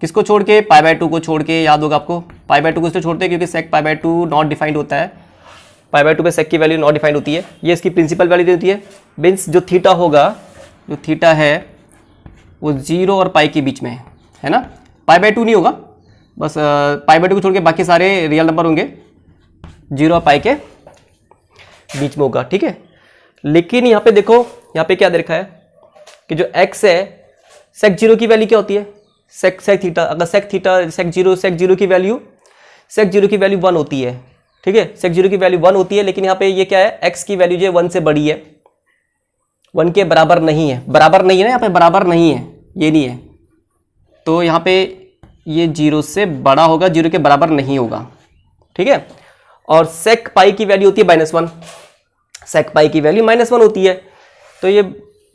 [SPEAKER 1] किसको छोड़ के, पाई बाय 2 को छोड़ के, याद होगा आपको। पाई बाय 2 को इसलिए छोड़ते हैं क्योंकि सेक पाई बाय 2 नॉट डिफाइंड होता है, पाई बाय 2 पे सेक की वैल्यू नॉट डिफाइंड होती है, ये इसकी प्रिंसिपल वैल्यू होती है। मीन्स जो थीटा होगा, जो थीटा है वो 0 और पाई के बीच में है ना, पाई बाय 2 नहीं होगा, बस पाई बाय 2 को छोड़ के बाकी सारे रियल नंबर होंगे, 0 और पाई के बीच में होगा, ठीक है। लेकिन यहाँ पे देखो, यहाँ पे क्या दे रखा है कि जो x है, सेक 0 की वैल्यू क्या होती है, सेक थीटा, अगर सेक 0 की वैल्यू 1 होती है, ठीक है, सेक 0 की वैल्यू 1 होती है। लेकिन यहाँ पे ये क्या है, x की वैल्यू जो है 1 से बड़ी है, 1 के बराबर नहीं है ना, यहाँ पे बराबर नहीं है, ये नहीं है, तो यहाँ पे ये 0 से बड़ा होगा, 0 के बराबर नहीं होगा, ठीक है। और सेक पाई की वैल्यू होती है -1, सेक पाई की वैल्यू -1 होती है, तो ये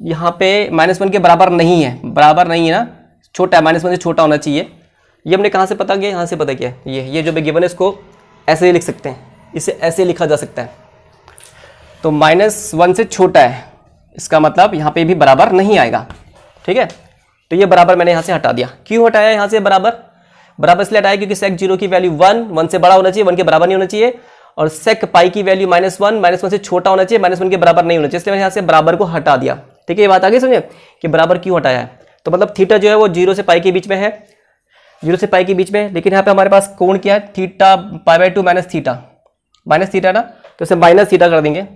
[SPEAKER 1] यहाँ पे -1 के बराबर नहीं है ना, छोटा है, -1 से छोटा होना चाहिए। ये हमने कहाँ से पता किया, यहाँ से पता किया, ये जो भी गिवन है इसको ऐसे ही लिख सकते हैं, इसे ऐसे लिखा जा सकता है। तो -1 से छोटा है, इसका मतलब यहाँ पे भी बराबर नहीं आएगा, ठीक है। तो ये बराबर मैंने यहाँ से हटा दिया। क्यों हटाया यहाँ से बराबर इसलिए हटाया क्योंकि सेक 0 की वैल्यू 1 से बड़ा होना चाहिए, 1 के बराबर नहीं होना चाहिए, और सेक पाई की वैल्यू -1 से छोटा होना चाहिए, -1 के बराबर नहीं होना चाहिए, इसलिए मैंने यहाँ से बराबर को हटा दिया, ठीक है। ये बात आ गई समझे कि बराबर क्यों हटाया है। तो मतलब थीटा जो है वो 0 से पाई के बीच में है, 0 से पाई के बीच में, लेकिन यहाँ पे हमारे पास कोण क्या है, theta pi by 2 minus theta ना, तो इसे माइनस थीटा कर देंगे,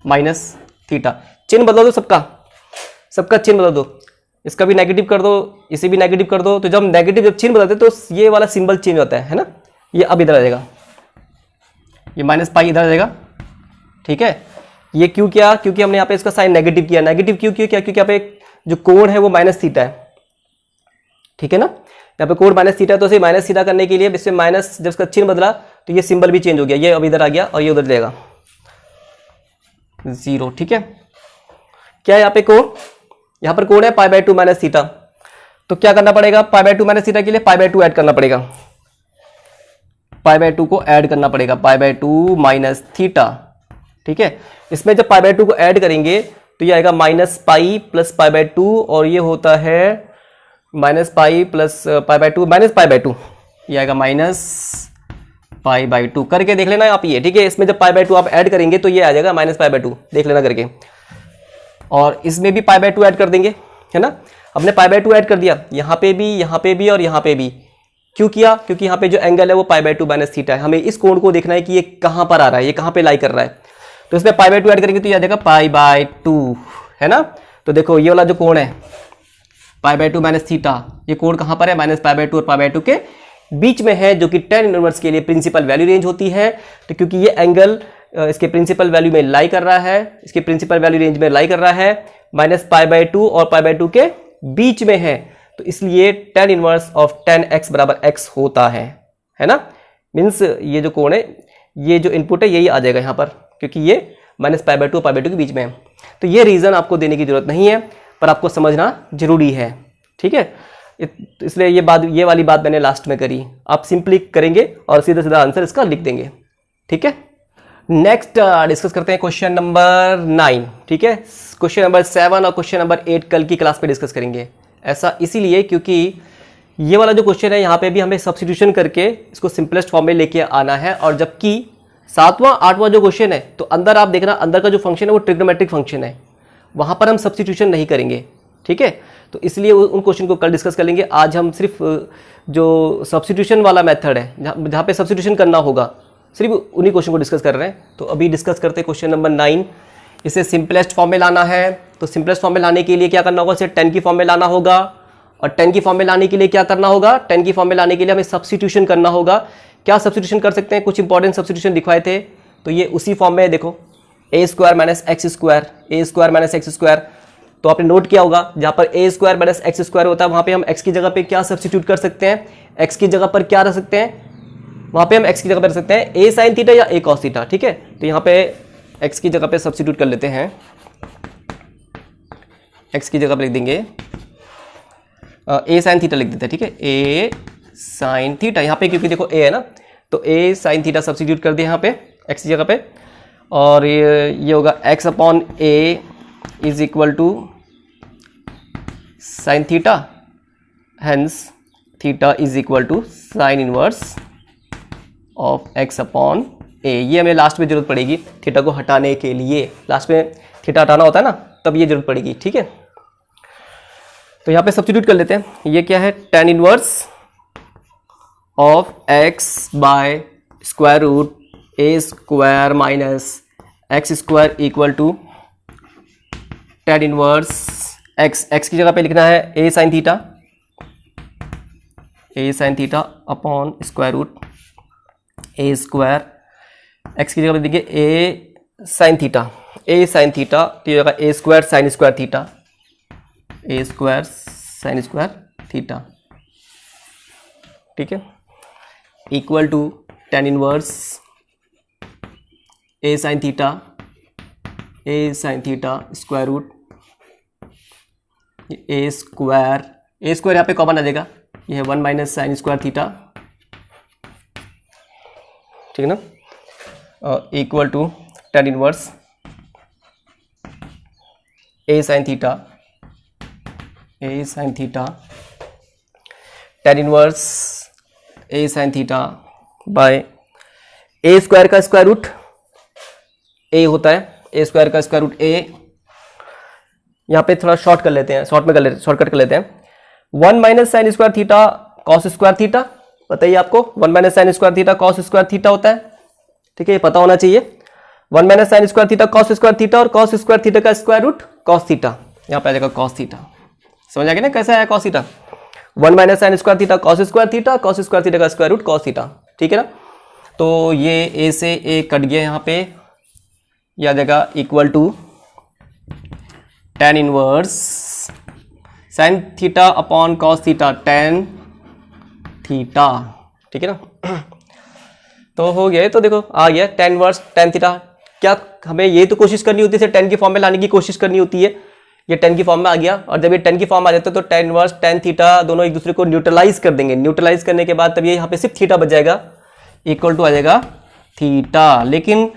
[SPEAKER 1] माइनस थीटा। चिन्ह बदल दो, सबका चिन्ह बदल दो, इसका भी नेगेटिव कर दो, इसे भी नेगेटिव कर दो। तो जब नेगेटिव जब चिन्ह बदलते तो ये वाला सिंबल चेंज होता है ना, ये अब इधर आ जाएगा, ये -पाई इधर आ जाएगा, ठीक है। ये क्यों किया, क्योंकि हमने यहाँ पे इसका साइन नेगेटिव किया। नेगेटिव क्यों किया, क्योंकि यहाँ पे जो कोण है वो -थीटा है, ठीक है ना, यहाँ पे कोण -थीटा, तो इसे -थीटा करने के लिए इससे माइनस, जब इसका चिन्ह बदला तो ये सिंबल भी चेंज हो गया, ये अब इधर आ गया और ये उधर जाएगा 0, ठीक है। क्या है यहाँ पे कोण, यहाँ पर कोण है पाई बाय 2 माइनस थीटा, तो क्या करना पड़ेगा, पाई बाय 2 माइनस थीटा के लिए पाई बाय 2 ऐड करना पड़ेगा, पाई बाय 2 को ऐड करना पड़ेगा, पाई बाय 2 माइनस थीटा, ठीक है। इसमें जब पाई बाय 2 को ऐड करेंगे तो ये आएगा -पाई प्लस पाई बाय 2, और ये होता है -pi plus pi by 2 minus pi by 2, ये आएगा -पाई बाय 2। करके देख लेना आप ये, ठीक है। इसमें जब पाई बाय 2 आप ऐड करेंगे तो ये आ जाएगा -पाई बाय 2, देख लेना करके। और इसमें भी पाई बाय 2 ऐड कर देंगे, है ना। हमने पाई बाय 2 ऐड कर दिया, यहाँ पे भी और यहाँ पे भी। क्यों किया, क्योंकि यहाँ पे जो एंगल है वो पाई बाय 2 माइनस थीटा है, हमें इस कोण को देखना है कि ये कहाँ पर आ रहा है, ये कहाँ पे लाई कर रहा है। तो इसमें पाई बाय 2 ऐड करेंगे तो ये आ जाएगा पाई बाय 2, है ना। तो देखो ये वाला जो कोण है π/2 माइनस थीटा, ये कोण कहाँ पर है, -π/2 और π/2 के बीच में है, जो कि tan इनवर्स के लिए प्रिंसिपल वैल्यू रेंज होती है। तो क्योंकि ये एंगल इसके प्रिंसिपल वैल्यू में लाई कर रहा है, इसके प्रिंसिपल वैल्यू रेंज में लाई कर रहा है, -π/2 और π/2 के बीच में है, तो इसलिए tan inverse of tan x बराबर x होता है ना। मीन्स ये जो कोण है, ये जो इनपुट है यही आ जाएगा यहाँ पर, क्योंकि ये -π/2 और π/2 के बीच में है। तो ये रीज़न आपको देने की जरूरत नहीं है, पर आपको समझना जरूरी है, ठीक है। इसलिए ये वाली बात मैंने लास्ट में करी, आप सिंपली करेंगे और सीधा सीधा आंसर इसका लिख देंगे, ठीक है। नेक्स्ट डिस्कस करते हैं क्वेश्चन नंबर 9, ठीक है। क्वेश्चन नंबर 7 और क्वेश्चन नंबर 8 कल की क्लास में डिस्कस करेंगे। ऐसा इसीलिए क्योंकि ये वाला जो क्वेश्चन है यहाँ पे भी हमें सब्स्टिट्यूशन करके इसको सिंपलेस्ट फॉर्म में लेके आना है, और जबकि 7वां 8वां जो क्वेश्चन है, तो अंदर आप देखना, अंदर का जो फंक्शन है वो ट्रिग्नोमेट्रिक फंक्शन है, वहाँ पर हम सब्स्टिट्यूशन नहीं करेंगे, ठीक है। तो इसलिए उन क्वेश्चन को कल डिस्कस कर लेंगे। आज हम सिर्फ जो सब्स्टिट्यूशन वाला मेथड है, जहाँ पे सब्स्टिट्यूशन करना होगा, सिर्फ उन्हीं क्वेश्चन को डिस्कस कर रहे हैं। तो अभी डिस्कस करते हैं क्वेश्चन नंबर 9। इसे सिंपलेस्ट फॉर्म में लाना है, तो सिंपलेस्ट फॉर्म में लाने के लिए क्या करना होगा, इसे 10 की फॉर्म में लाना होगा, और 10 की फॉर्म में लाने के लिए क्या करना होगा, 10 की फॉर्म में लाने के लिए हमें सब्स्टिट्यूशन करना होगा। क्या सब्स्टिट्यूशन कर सकते हैं, कुछ इंपॉर्टेंट सब्स्टिट्यूशन दिखवाए थे, तो ये उसी फॉर्म में देखो, a² - x², a² - x²। तो आपने नोट किया होगा, जहाँ पर a² - x² होता है, वहाँ पे हम x की जगह पे क्या सब्स्टिट्यूट कर सकते हैं, x की जगह पर क्या रख सकते हैं, वहाँ पे हम x की जगह पर रख सकते हैं a sin थीटा या a cos थीटा, ठीक है। तो यहाँ पे x की जगह पे सब्स्टिट्यूट कर लेते हैं, x की जगह पर लिख देंगे a sin थीटा लिख देते हैं, ठीक है, a sin थीटा। यहाँ पे क्योंकि देखो a है ना, तो a sin थीटा सब्स्टिट्यूट कर दिया यहाँ पे x की जगह पे, और ये होगा x/a is equal to sine theta, hence theta is equal to sine inverse of x/a। ये हमें लास्ट में जरूरत पड़ेगी थीटा को हटाने के लिए, लास्ट में थीटा हटाना होता है ना, तब ये जरूरत पड़ेगी, ठीक है। तो यहाँ पे सब्स्टिट्यूट कर लेते हैं, ये क्या है, tan inverse of x/√a² minus x² equal to tan inverse x की जगह पे लिखना है a sin theta upon √a², x की जगह पे देखिए a sin थीटा, तो ये होगा a² sin² theta, a² sin² theta, ठीक है, equal to tan inverse a sin theta square root a² यहाँ पे कॉमन आ जाएगा, ये है 1 माइनस साइन स्क्वायर थीटा, ठीक है ना, equal to tan inverse a sin theta tan inverse a sin theta by a² का स्क्वायर रूट a होता है, a² का स्क्वायर रूट a। यहाँ पे थोड़ा शॉर्टकट कर लेते हैं, 1 minus sine square theta cos square theta, बताइए आपको 1 minus sine square theta cos square theta होता है, ठीक है, ये पता होना चाहिए। 1 minus sine square theta cos square theta, और कॉस स्क्वायर थीटा का स्क्वायर रूट कॉस थीटा, यहाँ पे आ जाएगा कॉस थीटा। समझ आ गया ना कैसा है cos theta, 1 minus sine square theta cos square theta, cos square theta का स्क्वायर रूट कॉस थीटा, ठीक है ना। तो ये a से a कट गया, यहाँ पे यह आ जाएगा equal to tan inverse sine theta upon cos theta tan theta, ठीक है ना। तो हो गया, तो देखो आ गया tan इनवर्स tan थीटा। क्या हमें ये तो कोशिश करनी होती है, tan की फॉर्म में लाने की कोशिश करनी होती है, ये tan की फॉर्म में आ गया, और जब ये tan की फॉर्म आ जाता है तो tan इनवर्स tan थीटा दोनों एक दूसरे को न्यूट्रलाइज कर देंगे, न्यूट्रलाइज करने के बाद तब ये यहाँ पे सिर्फ थीटा बच जाएगा, इक्वल टू आ जाएगा थीटा। लेकिन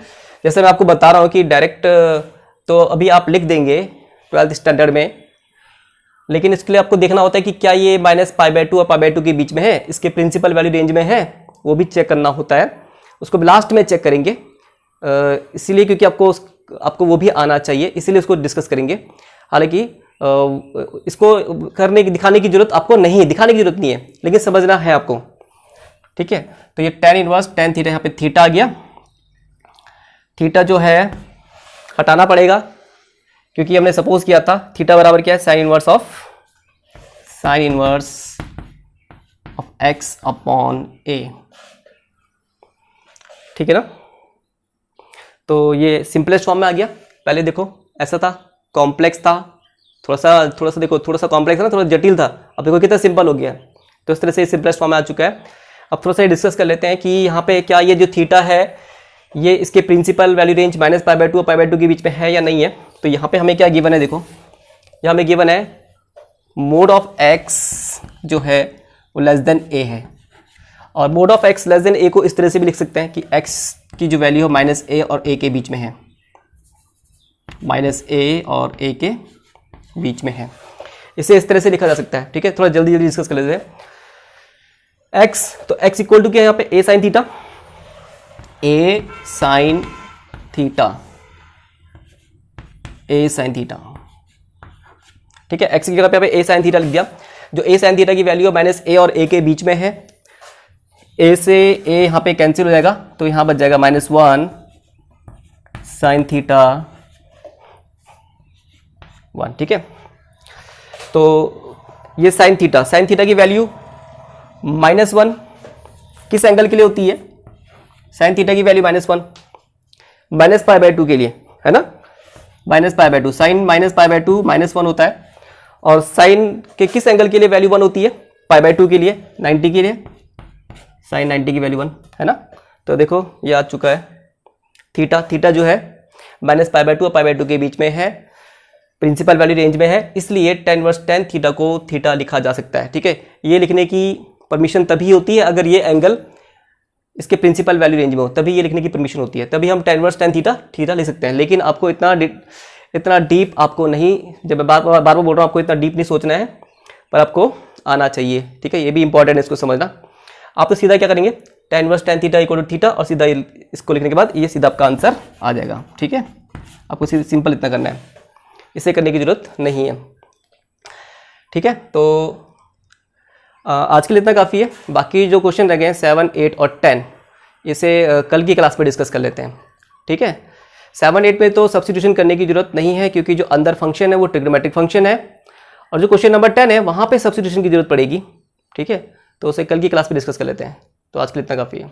[SPEAKER 1] जैसे मैं आपको बता रहा हूँ कि डायरेक्ट तो अभी आप लिख देंगे 12th स्टैंडर्ड में, लेकिन इसके लिए आपको देखना होता है कि क्या ये -π/2 और π/2 के बीच में है, इसके प्रिंसिपल वैल्यू रेंज में है, वो भी चेक करना होता है, उसको लास्ट में चेक करेंगे, इसीलिए क्योंकि आपको वो भी आना चाहिए, इसीलिए उसको डिस्कस करेंगे। हालांकि इसको दिखाने की जरूरत आपको नहीं है, दिखाने की जरूरत नहीं है, लेकिन समझना है आपको, ठीक है। तो ये tan इनवर्स tan थीटा, यहाँ पे थीटा आ गया, थीटा जो है हटाना पड़ेगा, क्योंकि हमने सपोज किया था थीटा बराबर क्या है, sine inverse of sine inverse of x upon a. ठीक है ना। तो ये सिंपलेस्ट फॉर्म में आ गया। पहले देखो ऐसा था, कॉम्प्लेक्स था, थोड़ा सा देखो, थोड़ा सा कॉम्प्लेक्स है ना, थोड़ा जटिल था। अब देखो कितना सिंपल हो गया। तो इस तरह से सिंपलेस्ट फॉर्म में आ चुका है। अब थोड़ा सा डिस्कस कर लेते हैं कि यहाँ पे क्या ये जो थीटा है ये इसके प्रिंसिपल वैल्यू रेंज -π/2 और π/2 के बीच में है या नहीं है। तो यहाँ पे हमें क्या गिवन है, देखो यहाँ हमें गिवन है मोड ऑफ एक्स जो है वो लेस देन ए है। और mod of x less than a को इस तरह से भी लिख सकते हैं कि एक्स की जो वैल्यू हो -a और a के बीच में है, -a और a के बीच में है। इसे इस तरह से लिखा जा सकता है। ठीक है, थोड़ा जल्दी डिस्कस कर लेते हैं। x, तो x इक्वल टू क्या है यहाँ पे, a sin theta, a sin theta, a sin theta. ठीक है, x की जगह पे यहाँ पे a sin थीटा लिख दिया। जो a sin थीटा की वैल्यू -a और a के बीच में है, a से a यहाँ पे कैंसिल हो जाएगा, तो यहाँ बच जाएगा -1 sin थीटा 1। ठीक है, तो ये sin थीटा की वैल्यू -1 किस एंगल के लिए होती है, sin थीटा की वैल्यू -1 -π/2 के लिए है ना, -π/2, sin -π/2 -1 होता है। और sin के किस एंगल के लिए वैल्यू 1 होती है, π/2 के लिए, 90 के लिए, sin 90 की वैल्यू 1 है ना। तो देखो ये आ चुका है। थीटा जो है -π/2 और π/2 के बीच में है, प्रिंसिपल वैल्यू रेंज में है, इसलिए tan इनवर्स tan थीटा को थीटा लिखा जा सकता है। ठीक है, ये लिखने की परमिशन तभी होती है अगर ये एंगल इसके प्रिंसिपल वैल्यू रेंज में हो, तभी ये लिखने की परमिशन होती है, तभी हम tan इनवर्स tan थीटा लिख सकते हैं। लेकिन आपको इतना डीप आपको नहीं, जब मैं बार बार बोल रहा हूँ, आपको इतना डीप नहीं सोचना है, पर आपको आना चाहिए। ठीक है, ये भी इंपॉर्टेंट है इसको समझना। आप तो सीधा क्या करेंगे, tan inverse tan theta equal to theta, और सीधा इसको लिखने के बाद ये सीधा आपका आंसर आ जाएगा। ठीक है, आपको सिंपल इतना करना है, इसे करने की जरूरत नहीं है। ठीक है, तो आज के लिए इतना काफ़ी है। बाकी जो क्वेश्चन रह गए हैं 7, 8 और 10, इसे कल की क्लास में डिस्कस कर लेते हैं। ठीक है, 7, 8 में तो सब्स्टिट्यूशन करने की जरूरत नहीं है, क्योंकि जो अंदर फंक्शन है वो ट्रिग्नोमेट्रिक फंक्शन है, और जो क्वेश्चन नंबर 10 है वहाँ पे सब्स्टिट्यूशन की जरूरत पड़ेगी। ठीक है, तो उसे कल की क्लास में डिस्कस कर लेते हैं। तो आज के लिए इतना काफ़ी है।